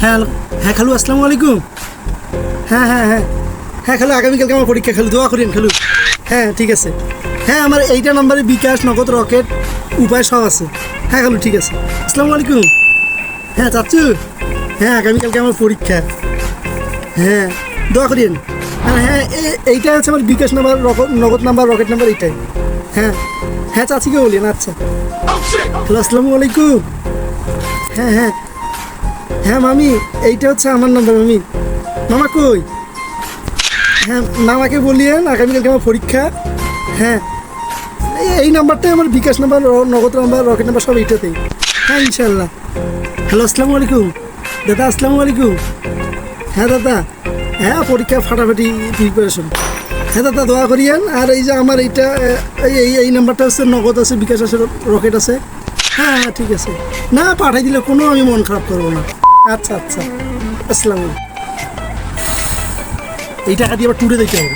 হ্যাঁ হ্যাঁ খালু, আসসালামু আলাইকুম। হ্যাঁ হ্যাঁ হ্যাঁ হ্যাঁ খালু, আগামীকালকে আমার পরীক্ষা খালু, দোয়া করেন খালু। হ্যাঁ ঠিক আছে। হ্যাঁ আমার এইটা নাম্বারে বিকাশ, নগদ, রকেট, উপায় সব আছে। হ্যাঁ খালু ঠিক আছে, আসসালামু আলাইকুম। হ্যাঁ চাচ্ছু, হ্যাঁ আগামীকালকে আমার পরীক্ষা। হ্যাঁ দোয়া করেন। হ্যাঁ হ্যাঁ এইটা হচ্ছে আমার বিকাশ নাম্বার, নগদ নাম্বার, রকেট নাম্বার, এইটাই। হ্যাঁ হ্যাঁ চাচিকে বলেন। আচ্ছা হ্যালো, আসসালামু আলাইকুম। হ্যাঁ হ্যাঁ হ্যাঁ মামি, এইটা হচ্ছে আমার নাম্বার মামি। মামা কই? হ্যাঁ মামাকে বলিয়েন আগামীকালকে আমার পরীক্ষা। হ্যাঁ এই নাম্বারটাই আমার বিকাশ নাম্বার, নগদ নাম্বার, রকেট নাম্বার সব এইটাতেই। হ্যাঁ ইনশাল্লাহ। হ্যালো, আসসালামু আলাইকুম দাদা। আসসালামু আলাইকুম। হ্যাঁ দাদা, হ্যাঁ পরীক্ষা ফাটাফাটি প্রিপারেশন। হ্যাঁ দাদা দোয়া করিয়েন। আর এই যে আমার এইটা এই নাম্বারটা হচ্ছে নগদ আছে, বিকাশ আছে, রকেট আছে। হ্যাঁ হ্যাঁ ঠিক আছে, না পাঠাই দিলে কোনো আমি মন খারাপ করবো না। আচ্ছা আচ্ছা, আসসালামু আলাইকুম। এই টাকা দিয়ে আবার ট্যুরে দিতে হবে।